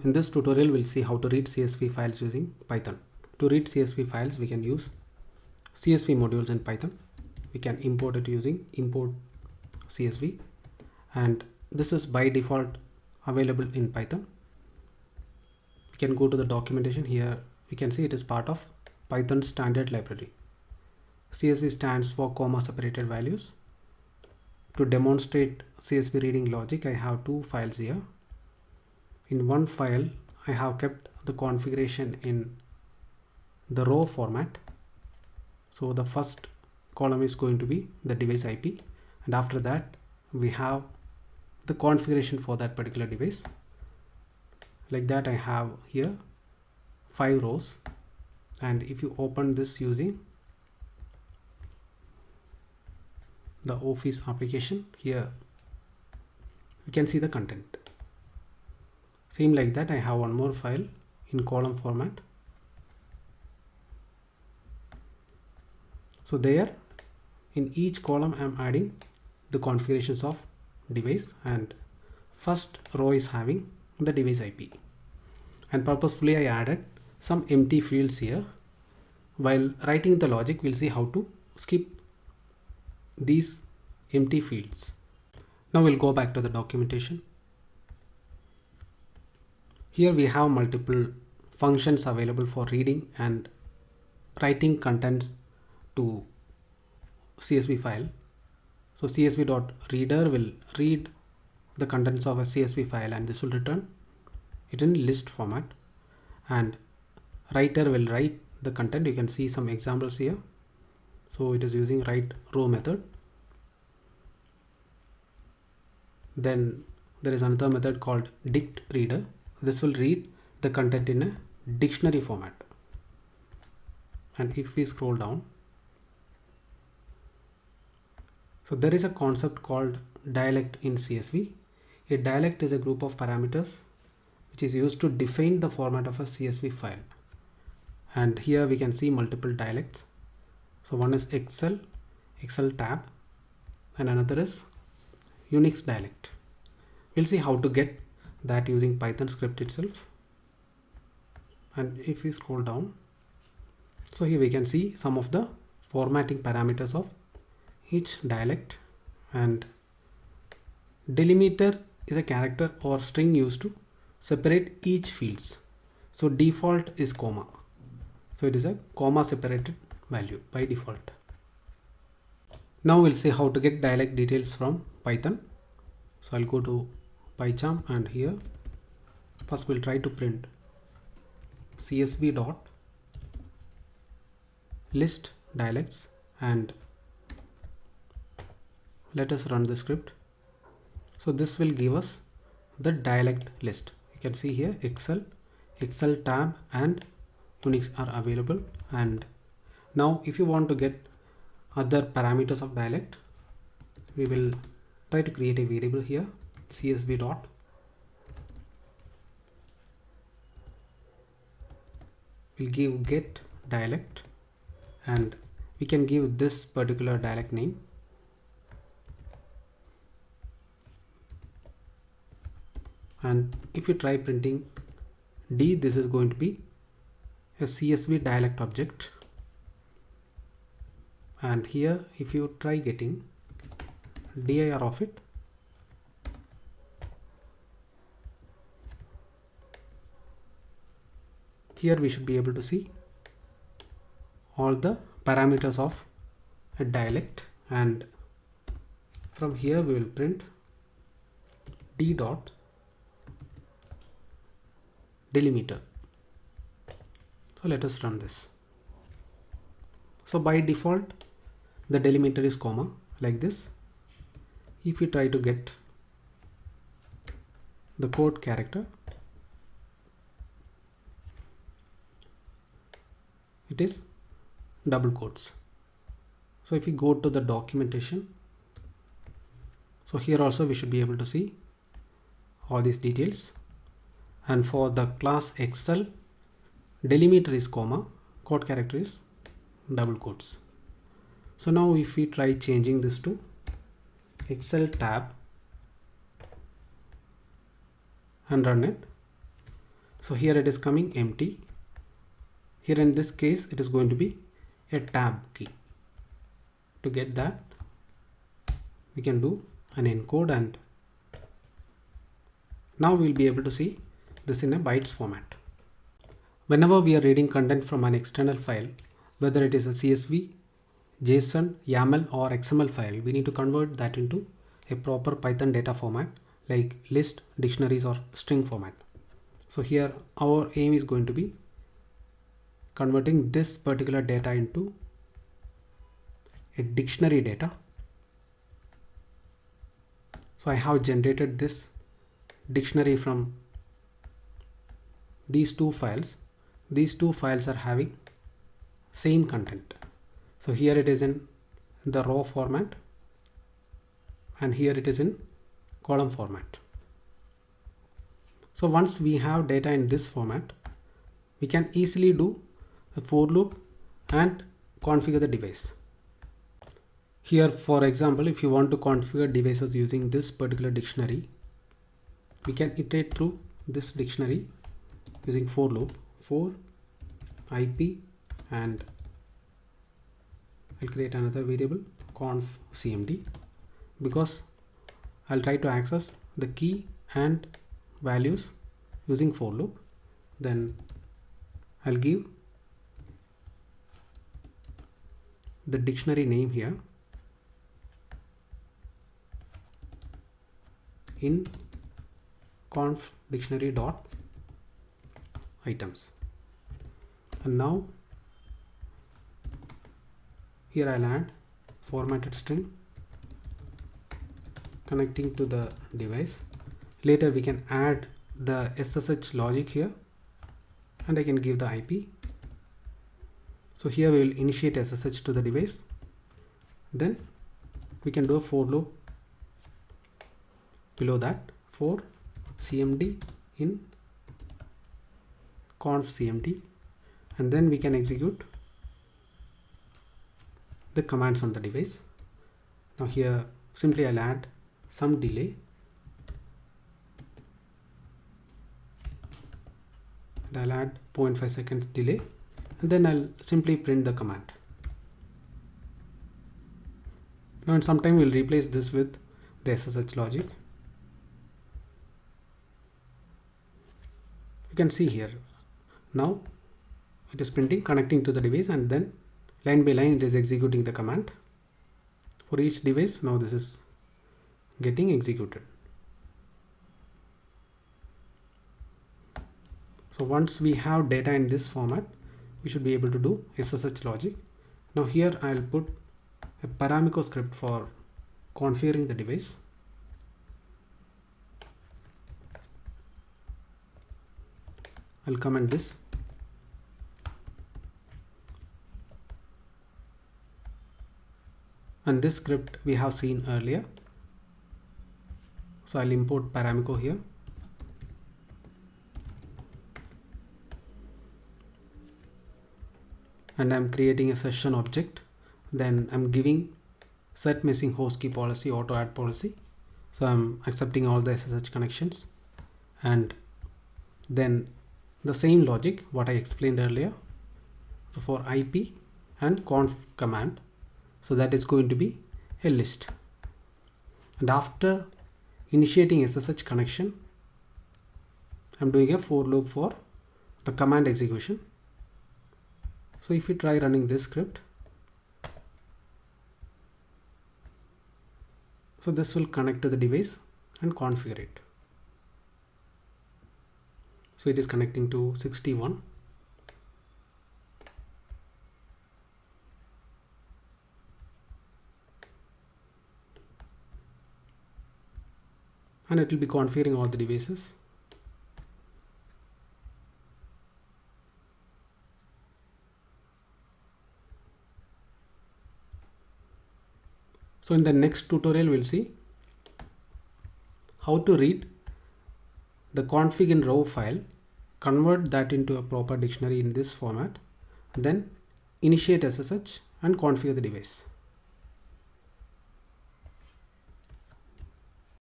In this tutorial, we'll see how to read CSV files using Python. To read CSV files, we can use CSV modules in Python. We can import it using import CSV, and this is by default available in Python. We can go to the documentation. Here we can see it is part of Python standard library. CSV stands for comma separated values. To demonstrate CSV reading logic, I have two files here. In one file, I have kept the configuration in the row format. So the first column is going to be the device IP, and after that we have the configuration for that particular device. Like that, I have here 5 rows, and if you open this using the Office application, here you can see the content. Same like that, I have one more file in column format. So there, in each column I am adding the configurations of device, and first row is having the device IP, and purposefully I added some empty fields here. While writing the logic, we'll see how to skip these empty fields. Now we'll go back to the documentation. Here we have multiple functions available for reading and writing contents to CSV file. So CSV.reader will read the contents of a CSV file, and this will return it in list format, and writer will write the content. You can see some examples here. So it is using write row method. Then there is another method called DictReader. This will read the content in a dictionary format. And if we scroll down, so there is a concept called dialect in CSV. A dialect is a group of parameters which is used to define the format of a CSV file. And here we can see multiple dialects. So one is Excel tab, and another is Unix dialect. We'll see how to get that using Python script itself. And if we scroll down, so here we can see some of the formatting parameters of each dialect, and delimiter is a character or string used to separate each fields. So default is comma, so it is a comma separated value by default. Now we'll see how to get dialect details from Python. So I'll go to PyCharm, and here first we'll try to print CSV dot list dialects, and let us run the script. So this will give us the dialect list. You can see here Excel tab and Unix are available. And now if you want to get other parameters of dialect, we will try to create a variable here, CSV dot we'll give get dialect, and we can give this particular dialect name. And if you try printing D, this is going to be a CSV dialect object. And here if you try getting dir of it, here we should be able to see all the parameters of a dialect, and from here we will print d dot delimiter. So let us run this. So by default the delimiter is comma like this. If we try to get the code character, it is double quotes. So if we go to the documentation, so here also we should be able to see all these details. And for the class Excel, delimiter is comma, code character is double quotes. So now if we try changing this to Excel tab and run it, So here it is coming empty. Here in this case it is going to be a tab key. To get that, we can do an encode, and now we'll be able to see this in a bytes format. Whenever we are reading content from an external file, whether it is a CSV, JSON, YAML or XML file, we need to convert that into a proper Python data format like list, dictionaries or string format. So here our aim is going to be converting this particular data into a dictionary data. So I have generated this dictionary from these two files. These two files are having same content. So here it is in the raw format and here it is in column format. So once we have data in this format, we can easily do a for loop and configure the device. Here, for example, if you want to configure devices using this particular dictionary, we can iterate through this dictionary using for loop, for IP, and I'll create another variable conf cmd, because I'll try to access the key and values using for loop. Then I'll give the dictionary name here in conf dictionary dot items, and now here I'll add formatted string connecting to the device. Later we can add the SSH logic here, and I can give the IP. So here we will initiate SSH to the device. Then we can do a for loop below that, for cmd in conf cmd, and then we can execute the commands on the device. Now here simply I'll add some delay, and I'll add 0.5 seconds delay, and then I'll simply print the command. Now in some time we'll replace this with the SSH logic. You can see here now it is printing connecting to the device, and then line by line it is executing the command for each device. Now this is getting executed. So once we have data in this format, we should be able to do SSH logic. Now here I'll put a Paramiko script for configuring the device. I'll comment this. And this script we have seen earlier. So I'll import Paramiko here. And I'm creating a session object. Then I'm giving set missing host key policy, auto add policy. So I'm accepting all the SSH connections, and then the same logic what I explained earlier. So for IP and conf command, so that is going to be a list, and after initiating SSH connection, I'm doing a for loop for the command execution. So if you try running this script, so this will connect to the device and configure it. So it is connecting to 61. And it will be configuring all the devices. So in the next tutorial, we'll see how to read the config in raw file, convert that into a proper dictionary in this format, then initiate SSH and configure the device.